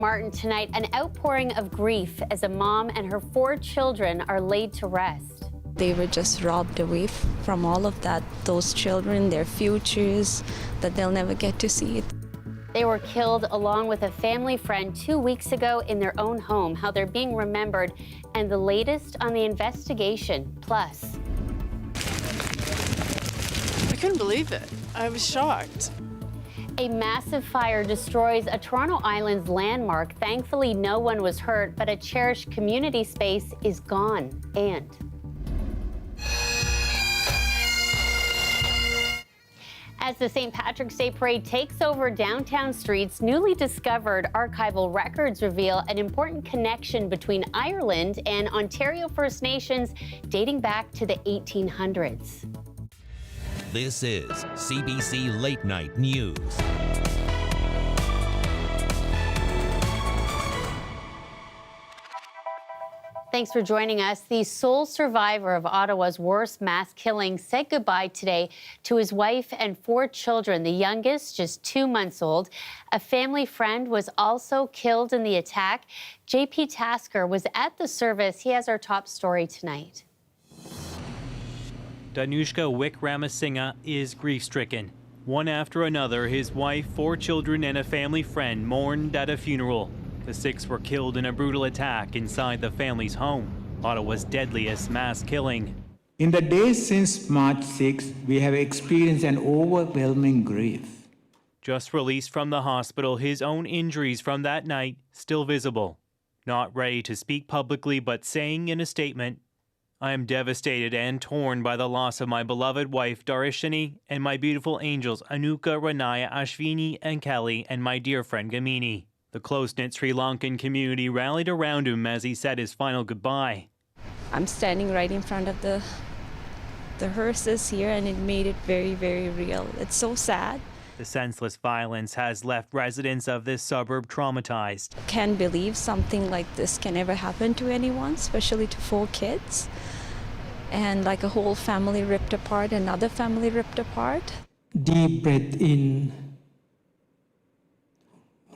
Martin, tonight, an outpouring of grief as a mom and her 4 children are laid to rest. They were just robbed away from all of that, those children, their futures, that they'll never get to see it. They were killed along with a family friend 2 weeks ago in their own home, how they're being remembered, and the latest on the investigation. Plus, I couldn't believe it. I was shocked. a massive fire destroys a Toronto Island's landmark. Thankfully, no one was hurt, but a cherished community space is gone. And as the St. Patrick's Day Parade takes over downtown streets, newly discovered archival records reveal an important connection between Ireland and Ontario First Nations dating back to the 1800s. This is CBC Late Night News. Thanks for joining us. The sole survivor of Ottawa's worst mass killing said goodbye today to his wife and 4 children, the youngest just 2 months old. A family friend was also killed in the attack. JP Tasker was at the service. He has our top story tonight. Danushka Wickramasinghe is grief-stricken. One after another, his wife, 4 children, and a family friend mourned at a funeral. The 6 were killed in a brutal attack inside the family's home, Ottawa's deadliest mass killing. In the days since March 6, we have experienced an overwhelming grief. Just released from the hospital, his own injuries from that night still visible. Not ready to speak publicly, but saying in a statement, "I am devastated and torn by the loss of my beloved wife, Darshini, and my beautiful angels, Anuka, Ranaya, Ashvini, and Kelly, and my dear friend, Gamini." The close-knit Sri Lankan community rallied around him as he said his final goodbye. I'm standing right in front of the hearses here, and it made it very, very real. It's so sad. The senseless violence has left residents of this suburb traumatized. Can't believe something like this can ever happen to anyone, especially to 4 kids. And like a whole family ripped apart, another family ripped apart. Deep breath in,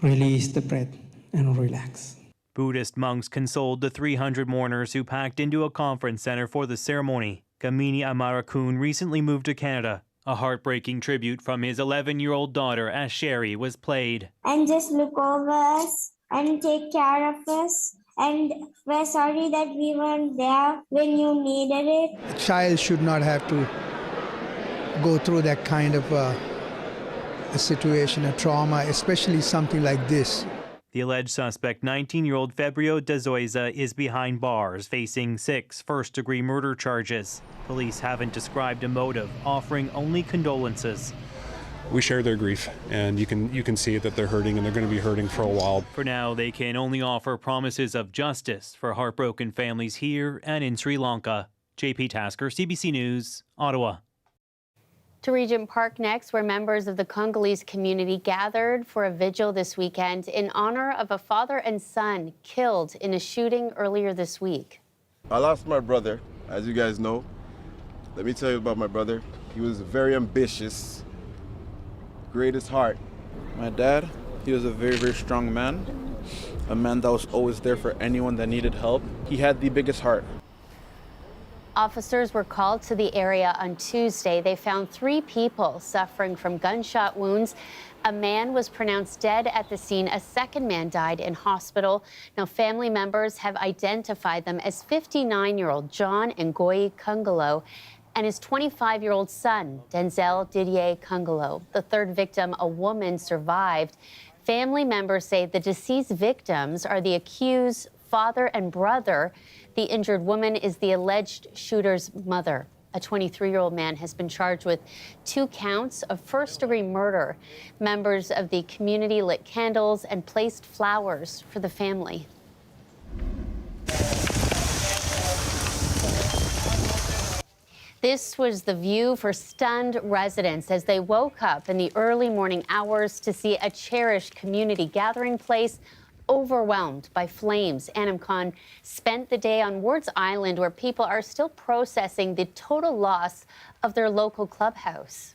release the breath, and relax. Buddhist monks consoled the 300 mourners who packed into a conference center for the ceremony. Gamini Amarakun recently moved to Canada. A heartbreaking tribute from his 11-year-old daughter as Sherry was played. And just look over us and take care of us. And we're sorry that we weren't there when you needed it. A child should not have to go through that kind of a situation, a trauma, especially something like this. The alleged suspect, 19-year-old Fabio Dazoiza, is behind bars, facing 6 first-degree murder charges. Police haven't described a motive, offering only condolences. We share their grief, and you can see that they're hurting, and they're going to be hurting for a while. For now, they can only offer promises of justice for heartbroken families here and in Sri Lanka. JP Tasker, CBC News, Ottawa. To Regent Park next, where members of the Congolese community gathered for a vigil this weekend in honor of a father and son killed in a shooting earlier this week. I lost my brother, as you guys know. Let me tell you about my brother. He was very ambitious, greatest heart. My dad, he was a very, very strong man, a man that was always there for anyone that needed help. He had the biggest heart. Officers were called to the area on Tuesday. They found 3 people suffering from gunshot wounds. A man was pronounced dead at the scene. A second man died in hospital. Now, family members have identified them as 59-year-old John Ngoyi Kungalo and his 25-year-old son, Denzel Didier Kungalo. The third victim, a woman, survived. Family members say the deceased victims are the accused father and brother. The injured woman is the alleged shooter's mother. A 23-year-old man has been charged with 2 counts of first-degree murder. Members of the community lit candles and placed flowers for the family. This was the view for stunned residents as they woke up in the early morning hours to see a cherished community gathering place overwhelmed by flames. Anam Khan spent the day on Wards Island, where people are still processing the total loss of their local clubhouse.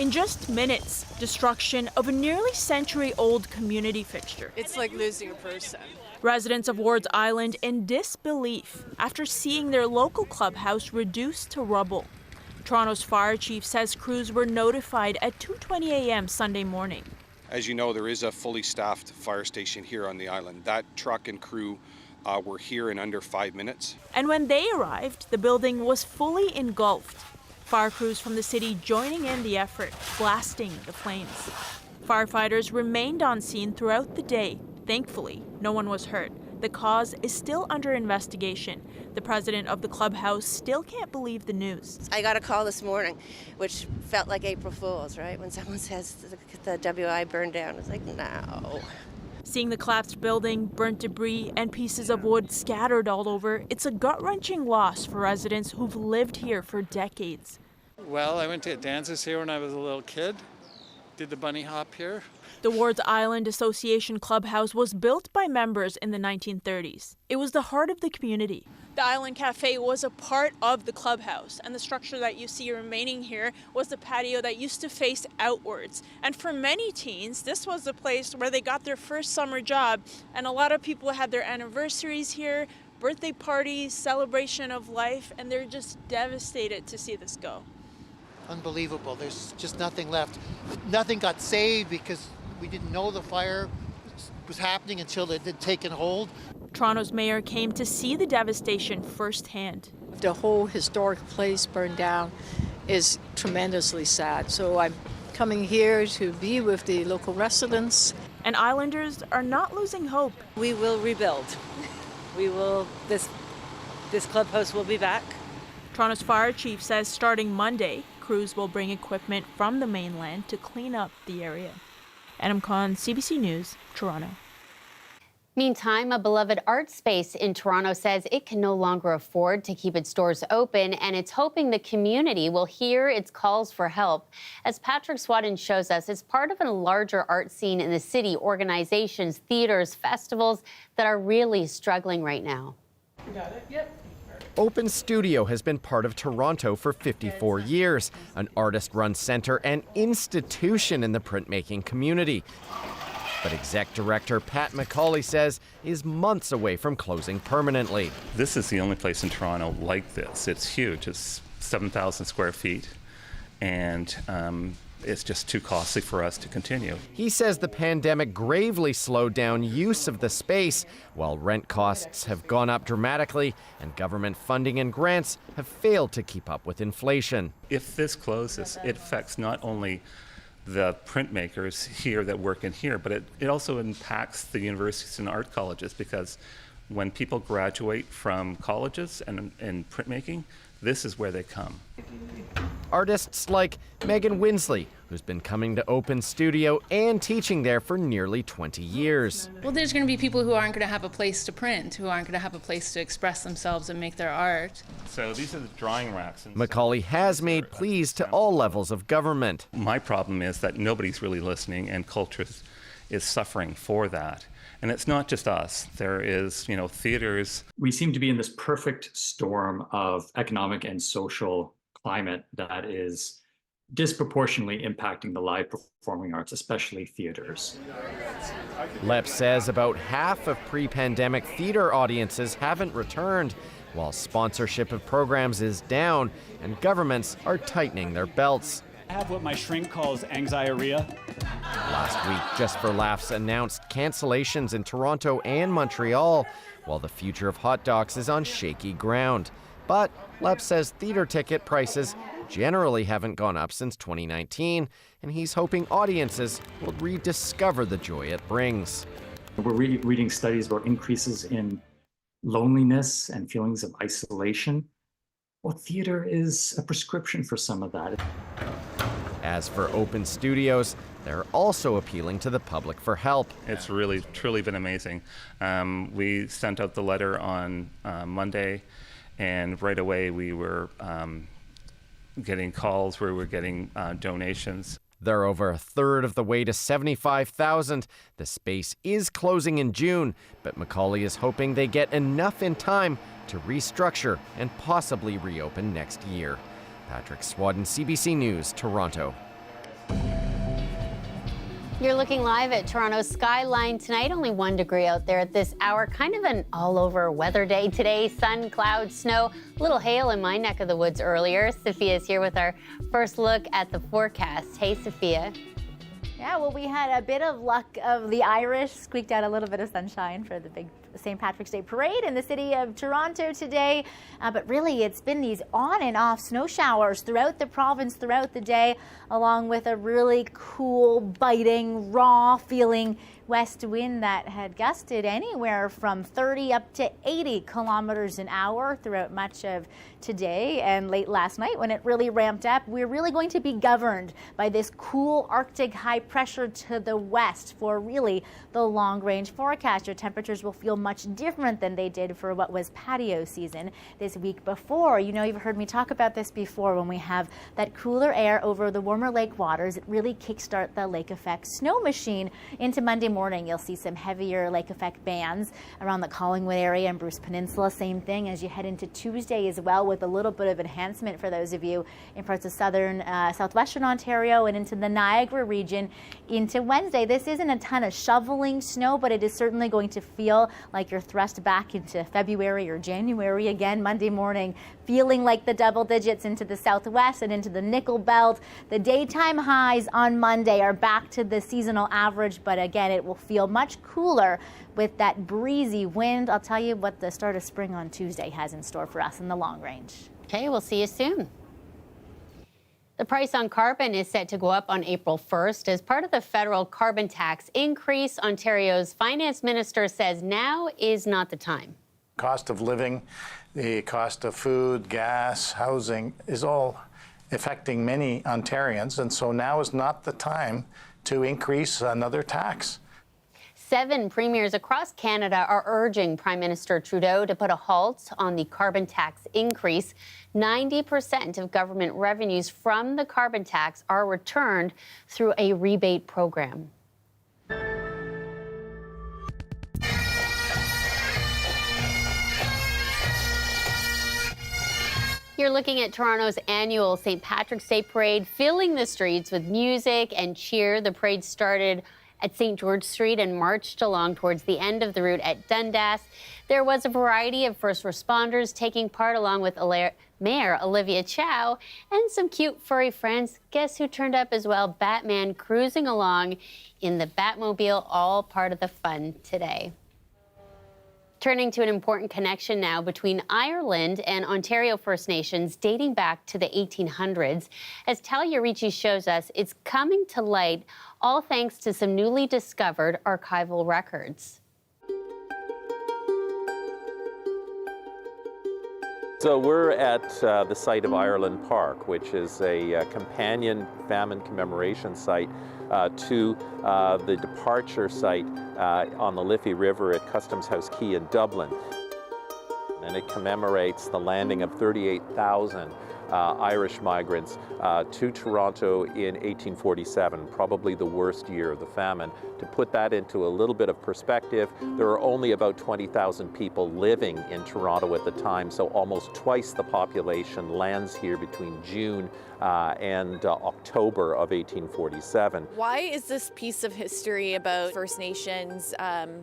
In just minutes, destruction of a nearly century-old community fixture. It's like losing a person. Residents of Wards Island in disbelief after seeing their local clubhouse reduced to rubble. Toronto's fire chief says crews were notified at 2:20 a.m. Sunday morning. As you know, there is a fully staffed fire station here on the island. That truck and crew were here in under 5 minutes. And when they arrived, the building was fully engulfed. Fire crews from the city joining in the effort, blasting the flames. Firefighters remained on scene throughout the day. Thankfully, no one was hurt. The cause is still under investigation. The president of the clubhouse still can't believe the news. I got a call this morning, which felt like April Fool's, right? When someone says the WI burned down, it's like, no. Seeing the collapsed building, burnt debris, and pieces of wood scattered all over, it's a gut-wrenching loss for residents who've lived here for decades. Well, I went to dances here when I was a little kid. Did the bunny hop here. The Wards Island Association Clubhouse was built by members in the 1930s. It was the heart of the community. The Island Cafe was a part of the clubhouse, and the structure that you see remaining here was the patio that used to face outwards. And for many teens, this was the place where they got their first summer job, and a lot of people had their anniversaries here, birthday parties, celebration of life, and they're just devastated to see this go. Unbelievable. There's just nothing left. Nothing got saved because we didn't know the fire was happening until it had taken hold. Toronto's mayor came to see the devastation firsthand. The whole historic place burned down is tremendously sad. So I'm coming here to be with the local residents. And Islanders are not losing hope. We will rebuild. This clubhouse will be back. Toronto's fire chief says starting Monday, crews will bring equipment from the mainland to clean up the area. Adam Khan, CBC News, Toronto. Meantime, a beloved art space in Toronto says it can no longer afford to keep its doors open, and it's hoping the community will hear its calls for help. As Patrick Swadden shows us, it's part of a larger art scene in the city, organizations, theaters, festivals that are really struggling right now. You got it? Yep. Open Studio has been part of Toronto for 54 years, an artist-run center and institution in the printmaking community. But exec director Pat McCauley says is months away from closing permanently. This is the only place in Toronto like this. It's huge. It's 7,000 square feet, and it's just too costly for us to continue. He says the pandemic gravely slowed down use of the space, while rent costs have gone up dramatically and government funding and grants have failed to keep up with inflation. If this closes, it affects not only the printmakers here that work in here, but it also impacts the universities and art colleges, because when people graduate from colleges and in printmaking, this is where they come. Artists like Megan Winsley, who's been coming to Open Studio and teaching there for nearly 20 years. Well, there's going to be people who aren't going to have a place to print, who aren't going to have a place to express themselves and make their art. So these are the drawing racks. McCauley has made pleas to all levels of government. My problem is that nobody's really listening, and culture is suffering for that. And it's not just us. There is, theaters. We seem to be in this perfect storm of economic and social climate that is disproportionately impacting the live performing arts, especially theaters. Lepp says about half of pre-pandemic theater audiences haven't returned, while sponsorship of programs is down and governments are tightening their belts. I have what my shrink calls anxiety-ria. Last week, Just for Laughs announced cancellations in Toronto and Montreal, while the future of hot dogs is on shaky ground. But Lepp says theater ticket prices generally haven't gone up since 2019, and he's hoping audiences will rediscover the joy it brings. We're reading studies about increases in loneliness and feelings of isolation. Well, theater is a prescription for some of that. As for Open Studios, they're also appealing to the public for help. It's really, truly been amazing. We sent out the letter on Monday, and right away we were getting calls where we're getting donations. They're over a third of the way to 75,000. The space is closing in June, but McCauley is hoping they get enough in time to restructure and possibly reopen next year. Patrick Swadden, CBC News, Toronto. You're looking live at Toronto's skyline tonight. Only 1 degree out there at this hour. Kind of an all-over weather day today. Sun, clouds, snow, a little hail in my neck of the woods earlier. Sophia's here with our first look at the forecast. Hey, Sophia. Yeah, well, we had a bit of luck of the Irish, squeaked out a little bit of sunshine for the big St. Patrick's Day parade in the city of Toronto today. But really, it's been these on and off snow showers throughout the province throughout the day, along with a really cool, biting, raw feeling west wind that had gusted anywhere from 30 up to 80 kilometers an hour throughout much of today and late last night when it really ramped up. We're really going to be governed by this cool Arctic high pressure to the west for really the long range forecast. Your temperatures will feel much different than they did for what was patio season this week before. You know, you've heard me talk about this before. When we have that cooler air over the warmer lake waters, it really kickstart the lake effect snow machine into Monday morning. You'll see some heavier lake effect bands around the Collingwood area and Bruce Peninsula. Same thing as you head into Tuesday as well, with a little bit of enhancement for those of you in parts of southern, southwestern Ontario and into the Niagara region into Wednesday. This isn't a ton of shoveling snow, but it is certainly going to feel like you're thrust back into February or January again Monday morning, feeling like the double digits into the southwest and into the nickel belt. The daytime highs on Monday are back to the seasonal average, but again, it will feel much cooler with that breezy wind. I'll tell you what the start of spring on Tuesday has in store for us in the long range. Okay, we'll see you soon. The price on carbon is set to go up on April 1st. As part of the federal carbon tax increase, Ontario's finance minister says now is not the time. Cost of living, the cost of food, gas, housing is all affecting many Ontarians, and so now is not the time to increase another tax. 7 premiers across Canada are urging Prime Minister Trudeau to put a halt on the carbon tax increase. 90% of government revenues from the carbon tax are returned through a rebate program. You're looking at Toronto's annual St. Patrick's Day parade, filling the streets with music and cheer. The parade started at St. George Street and marched along towards the end of the route at Dundas. There was a variety of first responders taking part, along with Mayor Olivia Chow and some cute furry friends. Guess who turned up as well? Batman cruising along in the Batmobile, all part of the fun today. Turning to an important connection now between Ireland and Ontario First Nations dating back to the 1800s. As Talia Ricci shows us, it's coming to light, all thanks to some newly discovered archival records. So we're at the site of Ireland Park, which is a companion famine commemoration site to the departure site on the Liffey River at Customs House Quay in Dublin. And it commemorates the landing of 38,000 Irish migrants to Toronto in 1847, probably the worst year of the famine. To put that into a little bit of perspective, there are only about 20,000 people living in Toronto at the time, so almost twice the population lands here between June and October of 1847. Why is this piece of history about First Nations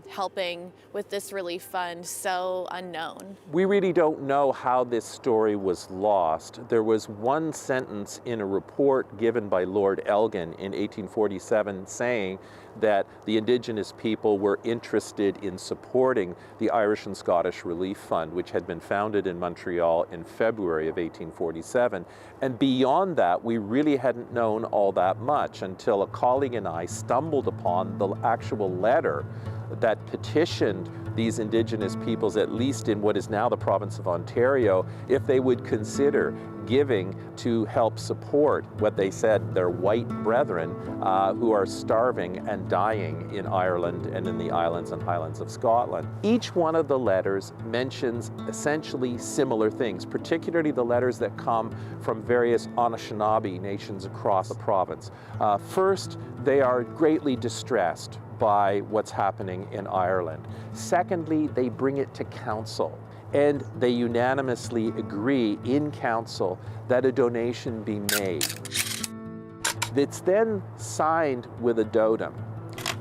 helping with this relief fund so unknown? We really don't know how this story was lost. There was one sentence in a report given by Lord Elgin in 1847 saying that the Indigenous people were interested in supporting the Irish and Scottish Relief Fund, which had been founded in Montreal in February of 1847. And beyond that, we really hadn't known all that much until a colleague and I stumbled upon the actual letter that petitioned these Indigenous peoples, at least in what is now the province of Ontario, if they would consider giving to help support what they said their white brethren who are starving and dying in Ireland and in the islands and highlands of Scotland. Each one of the letters mentions essentially similar things, particularly the letters that come from various Anishinaabe nations across the province. First, they are greatly distressed by what's happening in Ireland. Secondly, they bring it to council, and they unanimously agree in council that a donation be made. It's then signed with a totem,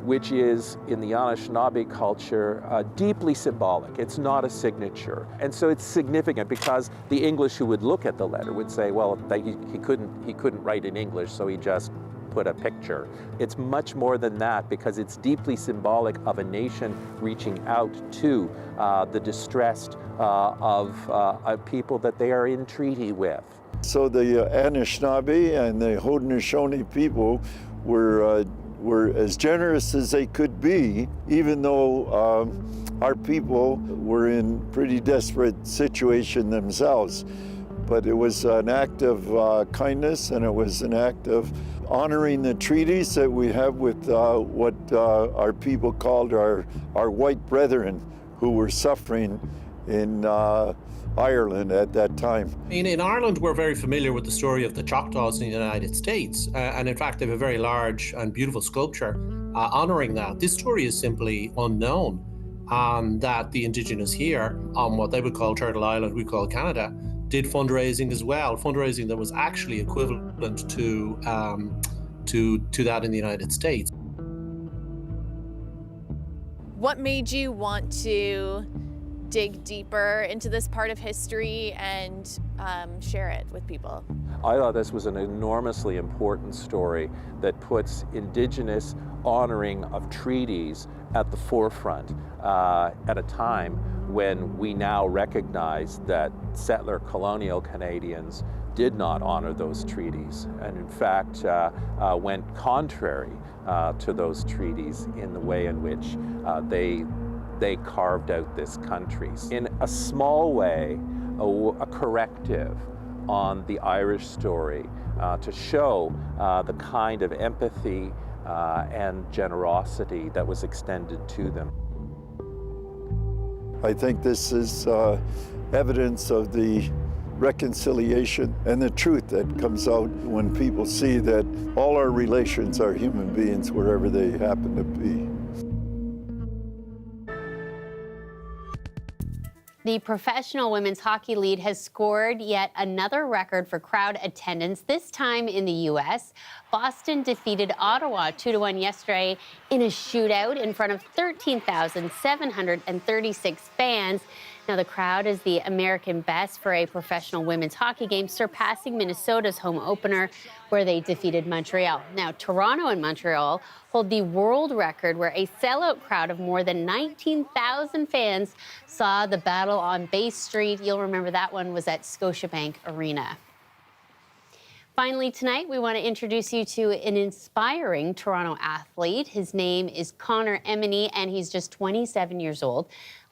which is, in the Anishinaabe culture, deeply symbolic. It's not a signature. And so it's significant because the English who would look at the letter would say, well, he couldn't write in English, so he just put a picture. It's much more than that because it's deeply symbolic of a nation reaching out to the distressed of people that they are in treaty with. So the Anishinaabe and the Haudenosaunee people were as generous as they could be, even though our people were in pretty desperate situation themselves. But it was an act of kindness, and it was an act of honoring the treaties that we have with what our people called our white brethren who were suffering in Ireland at that time. In Ireland, we're very familiar with the story of the Choctaws in the United States, and in fact, they have a very large and beautiful sculpture honoring that. This story is simply unknown, that the Indigenous here on what they would call Turtle Island, we call Canada, did fundraising as well, fundraising that was actually equivalent to that in the United States. What made you want to dig deeper into this part of history and share it with people? I thought this was an enormously important story that puts Indigenous honoring of treaties at the forefront at a time when we now recognize that settler colonial Canadians did not honor those treaties, and in fact went contrary to those treaties in the way in which they carved out this country. In a small way, a corrective on the Irish story to show the kind of empathy and generosity that was extended to them. I think this is evidence of the reconciliation and the truth that comes out when people see that all our relations are human beings wherever they happen to be. The Professional Women's Hockey League has scored yet another record for crowd attendance, this time in the U.S. Boston defeated Ottawa 2-1 yesterday in a shootout in front of 13,736 fans. Now, the crowd is the American best for a professional women's hockey game, surpassing Minnesota's home opener, where they defeated Montreal. Now, Toronto and Montreal hold the world record, where a sellout crowd of more than 19,000 fans saw the battle on Bay Street. You'll remember that one was at Scotiabank Arena. Finally, tonight, we want to introduce you to an inspiring Toronto athlete. His name is Connor Emeny, and he's just 27 years old.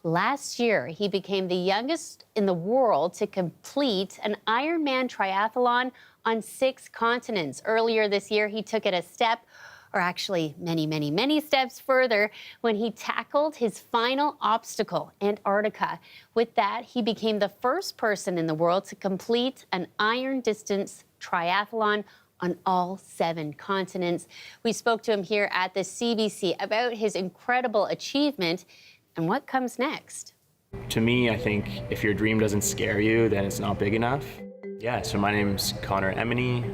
Last year, he became the youngest in the world to complete an Ironman triathlon on 6 continents. Earlier this year, he took it a step, or actually many, many, many steps further, when he tackled his final obstacle, Antarctica. With that, he became the first person in the world to complete an iron distance triathlon on all 7 continents. We spoke to him here at the CBC about his incredible achievement and what comes next. To me, I think if your dream doesn't scare you, then it's not big enough. Yeah, so my name's Connor Emeny,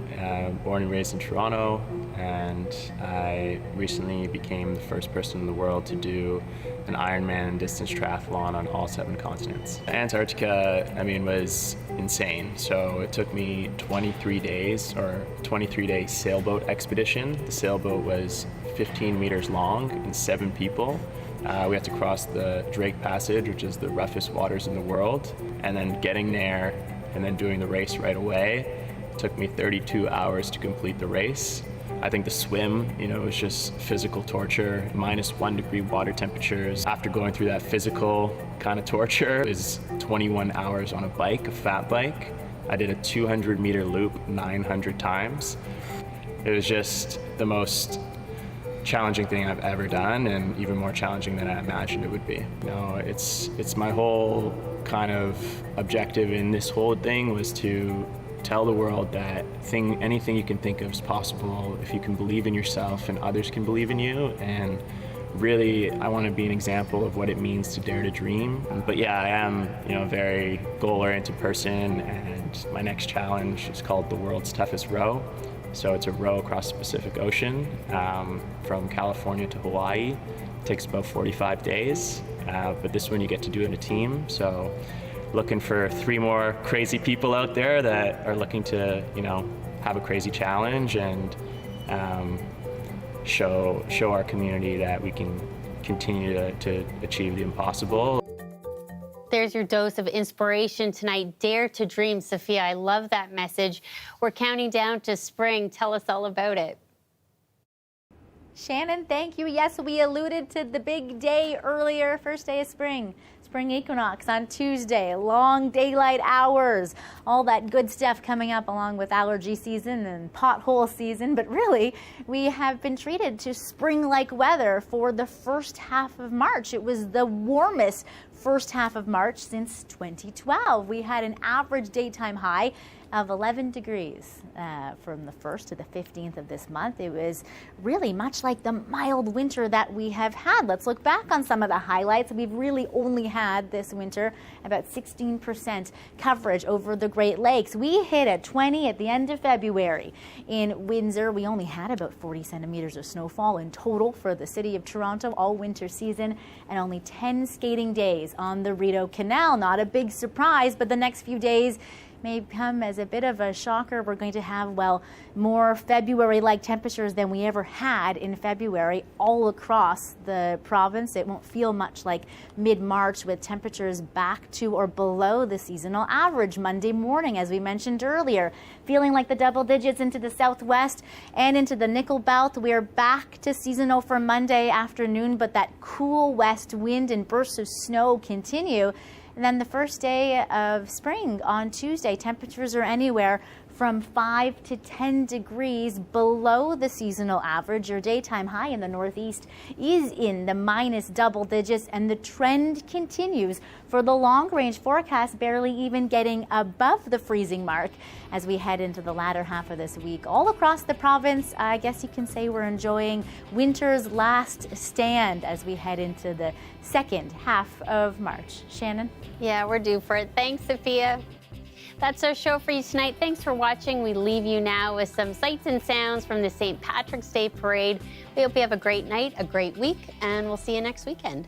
born and raised in Toronto, and I recently became the first person in the world to do an Ironman distance triathlon on all 7 continents. Antarctica, was insane. So it took me 23 days, or 23-day sailboat expedition. The sailboat was 15 meters long and 7 people. We had to cross the Drake Passage, which is the roughest waters in the world, and then getting there and then doing the race right away. It took me 32 hours to complete the race. I think the swim, was just physical torture, -1 degree water temperatures. After going through that physical kind of torture, it was 21 hours on a bike, a fat bike. I did a 200-meter loop 900 times. It was just the most challenging thing I've ever done, and even more challenging than I imagined it would be. It's my whole kind of objective in this whole thing was to tell the world that anything you can think of is possible if you can believe in yourself and others can believe in you. And really, I want to be an example of what it means to dare to dream. But yeah, I am, a very goal-oriented person, and my next challenge is called the World's Toughest Row, So it's a row across the Pacific Ocean from California to Hawaii. It takes about 45 days, but this one you get to do in a team. So looking for 3 more crazy people out there that are looking to, have a crazy challenge and show our community that we can continue to achieve the impossible. There's your dose of inspiration tonight. Dare to dream, Sophia. I love that message. We're counting down to spring. Tell us all about it. Shannon, thank you. Yes, we alluded to the big day earlier, first day of spring. Spring equinox on Tuesday, long daylight hours, all that good stuff coming up along with allergy season and pothole season. But really, we have been treated to spring-like weather for the first half of March. It was the warmest first half of March since 2012. We had an average daytime high of 11 degrees from the 1st to the 15th of this month. It was really much like the mild winter that we have had. Let's look back on some of the highlights. We've really only had this winter about 16% coverage over the Great Lakes. We hit at 20 at the end of February. In Windsor, we only had about 40 centimeters of snowfall in total for the city of Toronto all winter season, and only 10 skating days on the Rideau Canal. Not a big surprise, but the next few days may come as a bit of a shocker. We're going to have, well, more February-like temperatures than we ever had in February all across the province. It won't feel much like mid-March with temperatures back to or below the seasonal average Monday morning, as we mentioned earlier. Feeling like the double digits into the southwest and into the Nickel Belt. We're back to seasonal for Monday afternoon, but that cool west wind and bursts of snow continue. And then the first day of spring on Tuesday, temperatures are anywhere from 5 to 10 degrees below the seasonal average. Your daytime high in the northeast is in the minus double digits, and the trend continues for the long-range forecast, barely even getting above the freezing mark as we head into the latter half of this week. All across the province, I guess you can say we're enjoying winter's last stand as we head into the second half of March. Shannon? Yeah, we're due for it. Thanks, Sophia. That's our show for you tonight. Thanks for watching. We leave you now with some sights and sounds from the St. Patrick's Day Parade. We hope you have a great night, a great week, and we'll see you next weekend.